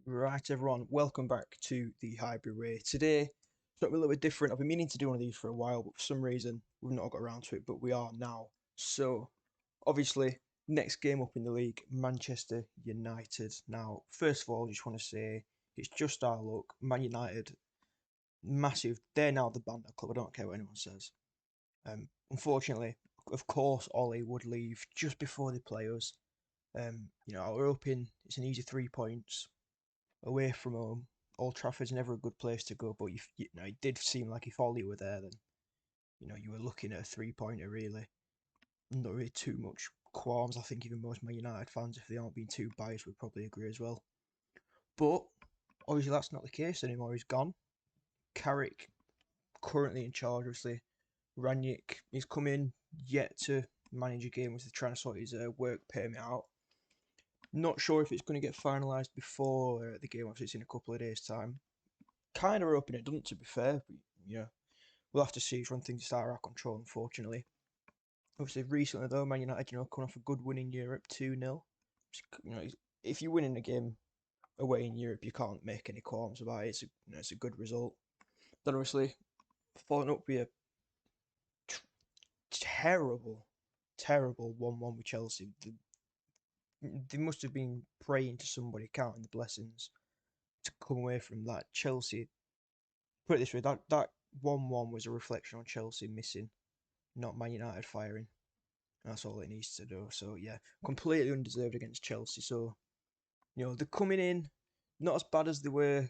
Right, everyone, welcome back to the Hybrid Way. Today, something a little bit different. I've been meaning to do one of these for a while, but for some reason, we've not got around to it, but we are now. So, obviously, next game up in the league, Manchester United. Now, first of all, I just want to say it's just our luck. Man United, massive. They're now the banter club. I don't care what anyone says. Unfortunately, of course, Ollie would leave just before they play us. I we're hoping it's an easy 3 points away from home. Old Trafford's never a good place to go, but it did seem like if Ollie were there, then you were looking at a 3 pointer really. Not really too much qualms. I think even most Man United fans, if they aren't being too biased, would probably agree as well. But obviously that's not the case anymore. He's gone. Carrick currently in charge. Obviously, Ranić is coming yet to manage a game, which they're trying to sort his work permit out. Not sure if it's going to get finalised before the game. Obviously, it's in a couple of days' time. Kind of hoping it doesn't, to be fair. But, yeah, we'll have to see when things start out of control, unfortunately. Obviously, recently, though, Man United, coming off a good win in Europe, 2-0. You know, if you're winning a game away in Europe, you can't make any qualms about it. It's a good result. Then, obviously, following up with a terrible, terrible 1-1 with Chelsea. They must have been praying to somebody, counting the blessings, to come away from that. Chelsea, put it this way, that 1-1 was a reflection on Chelsea missing, not Man United firing. That's all it needs to do. So yeah, completely undeserved against Chelsea. So they're coming in not as bad as they were,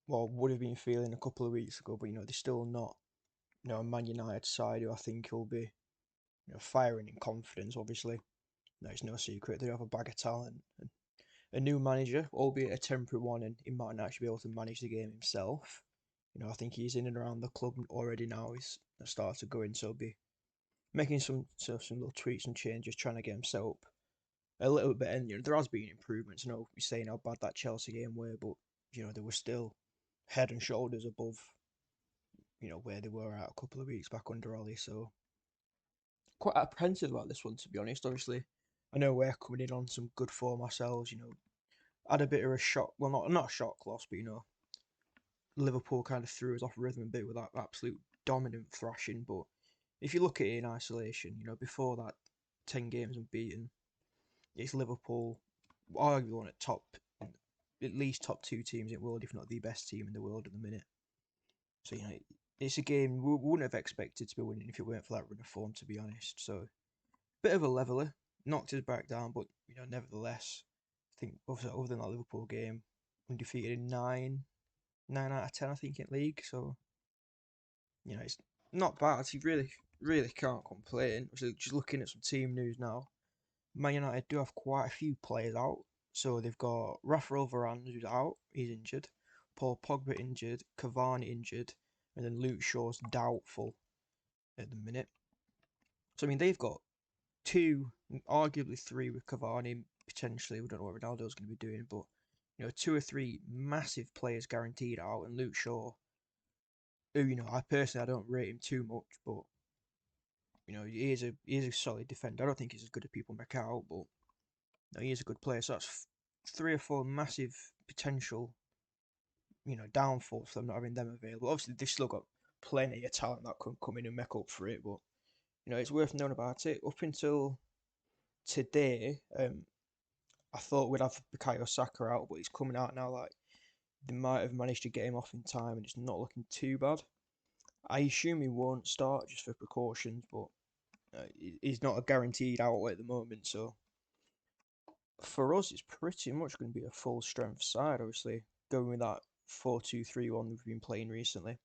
well, would have been feeling a couple of weeks ago, but they're still not a Man United side who I think will be firing in confidence. Obviously, no, it's no secret they have a bag of talent and a new manager, albeit a temporary one, and he might not actually be able to manage the game himself. I think he's in and around the club already now. He's started to go in, so be making some little tweaks and changes, trying to get him set up a little bit. And there has been improvements. We're saying how bad that Chelsea game were, but they were still head and shoulders above where they were at a couple of weeks back under Ollie. So quite apprehensive about this one, to be honest. Obviously, I know we're coming in on some good form ourselves. Had a bit of a shock. Well, not a shock loss, but Liverpool kind of threw us off rhythm a bit with that absolute dominant thrashing. But if you look at it in isolation, before that 10 games unbeaten, it's Liverpool, arguably one at least top two teams in the world, if not the best team in the world at the minute. So, it's a game we wouldn't have expected to be winning if it weren't for that run of form, to be honest. So, bit of a leveler, knocked us back down, but, nevertheless, I think other than that Liverpool game, undefeated in 9 out of 10, I think, in league. So, it's not bad. You really, really can't complain. So just looking at some team news now, Man United do have quite a few players out. So they've got Rafael Varane who's out, he's injured. Paul Pogba injured, Cavani injured, and then Luke Shaw's doubtful at the minute. So they've got two, arguably three with Cavani potentially. We don't know what Ronaldo's going to be doing, but two or three massive players guaranteed out, and Luke Shaw, who I personally I don't rate him too much, but he is a solid defender. I don't think he's as good as people make out, but no, he is a good player. So that's three or four massive potential, downfalls for them not having them available. Obviously, they've still got plenty of talent that can come in and make up for it, but it's worth knowing about it. Up until today, I thought we'd have Bukayo Saka out, but he's coming out now. Like they might have managed to get him off in time, and it's not looking too bad. I assume he won't start just for precautions, but he's not a guaranteed out at the moment. So for us, it's pretty much going to be a full strength side. Obviously, going with that 4-2-3-1 we've been playing recently,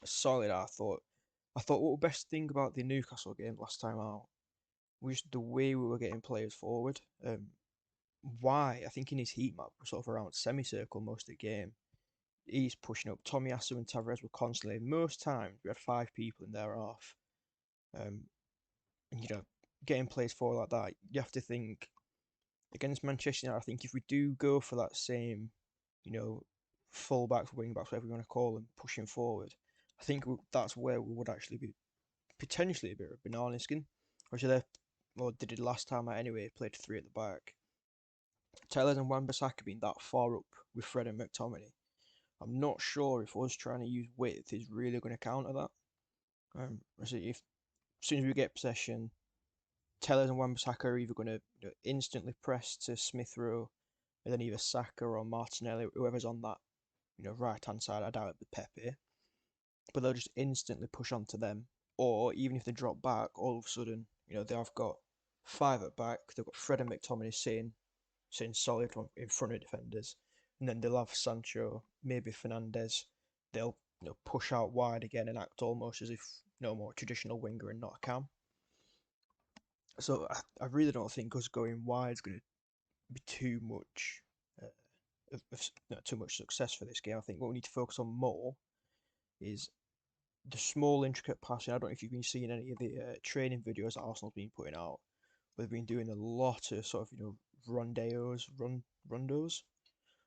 solid. I thought. What the best thing about the Newcastle game last time out was the way we were getting players forward. Why I think in his heat map we're sort of around semicircle most of the game. He's pushing up. Tomiyasu and Tavares were constantly. Most times we had five people in their half. Um, and getting players forward like that, you have to think against Manchester United. I think if we do go for that same, fullbacks, wing backs, whatever you want to call them, pushing forward, I think that's where we would actually be potentially a bit of a banana skin. Which they did last time out anyway. Played three at the back. Tellez and Wan-Bissaka being that far up with Fred and McTominay, I'm not sure if us trying to use width is really going to counter that. If as soon as we get possession, Tellez and Wan-Bissaka are either going to instantly press to Smith Rowe, and then either Saka or Martinelli, whoever's on that right hand side. I doubt it'll be Pepe, but they'll just instantly push onto them. Or even if they drop back, all of a sudden, they've got five at back. They've got Fred and McTominay sitting solid in front of defenders, and then they'll have Sancho, maybe Fernandez. They'll push out wide again and act almost as if no more traditional winger and not a cam. So I really don't think us going wide is going to be too much too much success for this game. I think what we need to focus on more is the small intricate passing. I don't know if you've been seeing any of the training videos that Arsenal's been putting out. They've been doing a lot of sort of rondos.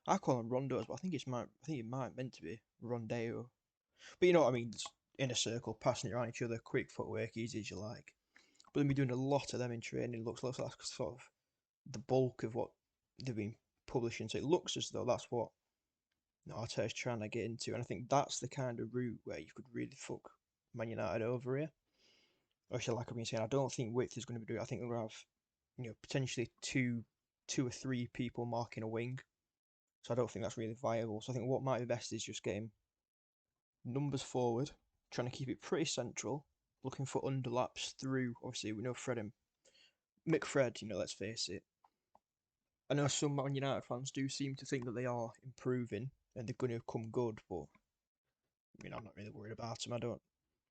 I call them rondos, but I think it might meant to be rondeo. But you know what I mean? It's in a circle, passing it around each other, quick footwork, easy as you like. But they've been doing a lot of them in training. It looks like sort of the bulk of what they've been publishing. So it looks as though that's what Arteta's trying to get into, and I think that's the kind of route where you could really fuck Man United over here. Actually, like I've been saying, I don't think width is going to be doing. I think we're going to have, potentially two or three people marking a wing. So I don't think that's really viable. So I think what might be best is just getting numbers forward, trying to keep it pretty central, looking for underlaps through. Obviously, we know Fred and McFred. Let's face it. I know some Man United fans do seem to think that they are improving and they're going to come good, but I'm not really worried about them. I don't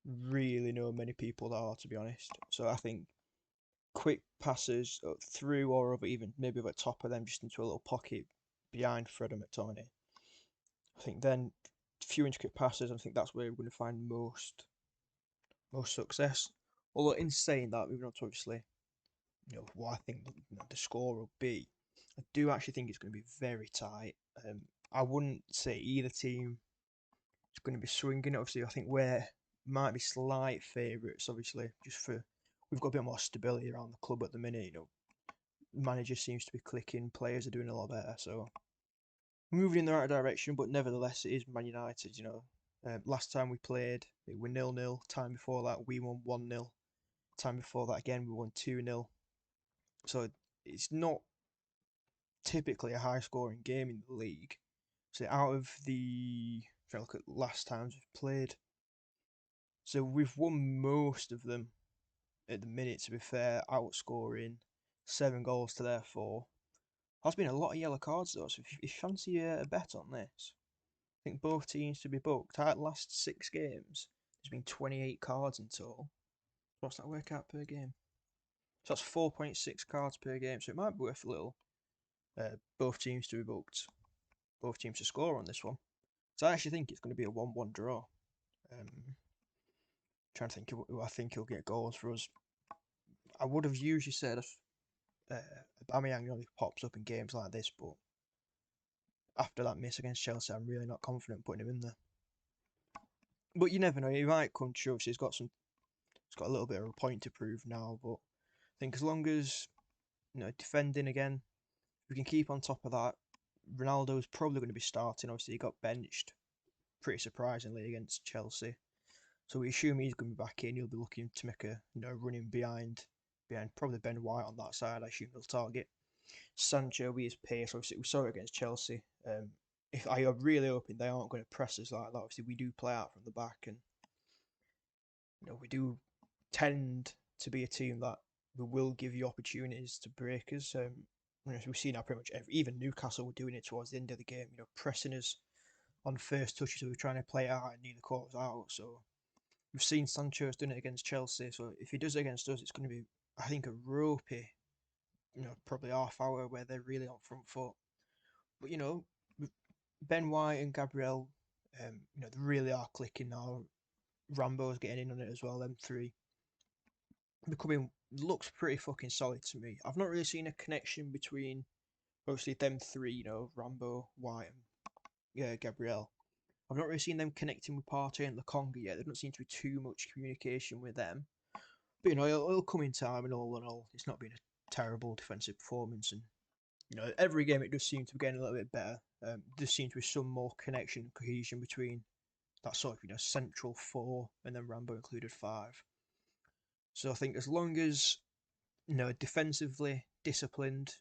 really know many people that are, to be honest. So I think quick passes through or over, even maybe over the top of them, just into a little pocket behind Fred and McTominay. I think then few intricate passes. I think that's where we're going to find most success. Although in saying that, moving on to obviously, what I think the score will be. I do actually think it's going to be very tight. I wouldn't say either team is going to be swinging. Obviously, I think we might be slight favourites. Obviously, just for we've got a bit more stability around the club at the minute. Manager seems to be clicking. Players are doing a lot better. So moving in the right direction. But nevertheless, it is Man United. Last time we played, we were 0-0. Time before that, we won 1-0. Time before that, again, we won 2-0. So it's not typically a high scoring game in the league. So out of the, if I look at last times we've played, so we've won most of them at the minute, to be fair, outscoring 7 goals to their 4. There's been a lot of yellow cards though, so if you fancy a bet on this, I think both teams to be booked. Out of the last 6 games, there's been 28 cards in total. What's that work out per game? So that's 4.6 cards per game, so it might be worth a little. Both teams to be booked, both teams to score on this one. So I actually think it's going to be a 1-1 draw. Trying to think who I think he'll get goals for us. I would have usually said Aubameyang only pops up in games like this, but after that miss against Chelsea, I'm really not confident putting him in there. But you never know; he might come true. Obviously, he's got a little bit of a point to prove now. But I think as long as defending again, we can keep on top of that. Ronaldo's probably going to be starting. Obviously, he got benched pretty surprisingly against Chelsea. So we assume he's going to be back in. He'll be looking to make a running behind probably Ben White on that side. I assume he'll target Sancho with his pace. Obviously, we saw it against Chelsea. If I am really hoping they aren't going to press us like that. Obviously, we do play out from the back, and we do tend to be a team that we will give you opportunities to break us. We've seen that pretty much even Newcastle were doing it towards the end of the game. Pressing us on first touches, so we're trying to play it out and neither quarters out. So we've seen Sancho's done it against Chelsea. So if he does it against us, it's going to be, I think, a ropey, probably half hour where they're really on front foot. But Ben White and Gabriel, they really are clicking now. Rambo's getting in on it as well. Them 3 looks pretty fucking solid to me. I've not really seen a connection between obviously them 3, Rambo, White, and Gabriel. I've not really seen them connecting with Partey and Lokonga yet. There doesn't seem to be too much communication with them. But it'll come in time, and all, it's not been a terrible defensive performance, and every game it does seem to be getting a little bit better. There seems to be some more connection and cohesion between that sort of central four, and then Rambo included five. So I think as long as defensively disciplined,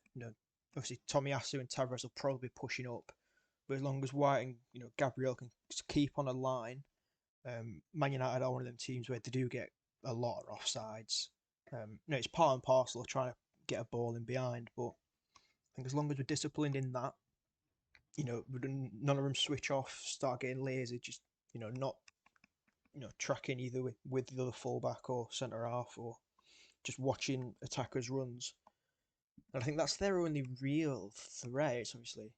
obviously Tomiyasu and Tavares will probably be pushing up, but as long as White and Gabriel can keep on a line, Man United are one of them teams where they do get a lot of offsides. It's part and parcel of trying to get a ball in behind, but I think as long as we're disciplined in that, none of them switch off, start getting lazy, just not tracking either with the other fullback or centre half, or just watching attackers' runs. And I think that's their only real threat. It's obviously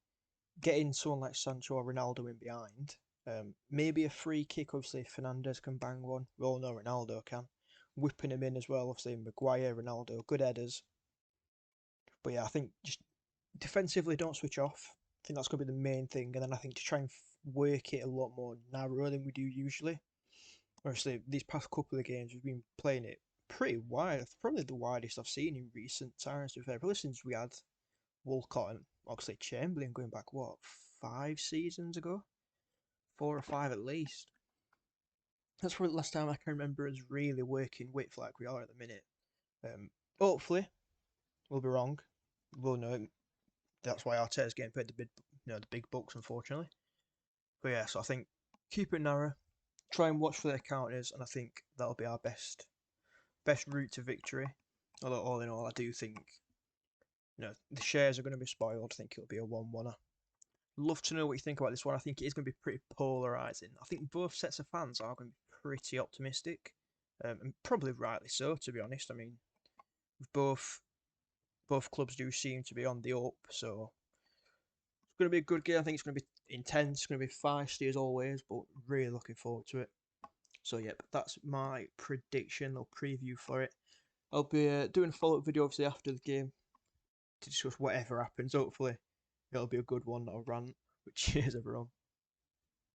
getting someone like Sancho or Ronaldo in behind. Maybe a free kick, obviously, if Fernandes can bang one. We all know Ronaldo can. Whipping him in as well, obviously, Maguire, Ronaldo, good headers. But yeah, I think just defensively don't switch off. I think that's going to be the main thing. And then I think to try and work it a lot more narrow than we do usually. Obviously, these past couple of games, we've been playing it pretty wide. Probably the widest I've seen in recent times, to be fair. Probably since we had Walcott and Oxlade-Chamberlain going back, 5 seasons ago? 4 or 5 at least. That's probably the last time I can remember us really working width like we are at the minute. Hopefully, we'll be wrong. We'll know that's why Arteta's getting paid the big bucks, unfortunately. But yeah, so I think keep it narrow, try and watch for their counters, and I think that'll be our best route to victory. Although all in all, I do think the shares are going to be spoiled. I think it'll be a 1-1. Love to know what you think about this one. I think it is going to be pretty polarising. I think both sets of fans are going to be pretty optimistic, and probably rightly so, to be honest. I mean, both clubs do seem to be on the up, so it's going to be a good game. I think it's going to be intense, it's going to be feisty as always, but really looking forward to it. So, yep, that's my prediction or preview for it. I'll be doing a follow-up video, obviously, after the game to discuss whatever happens. Hopefully, it'll be a good one, not a rant. But cheers, everyone.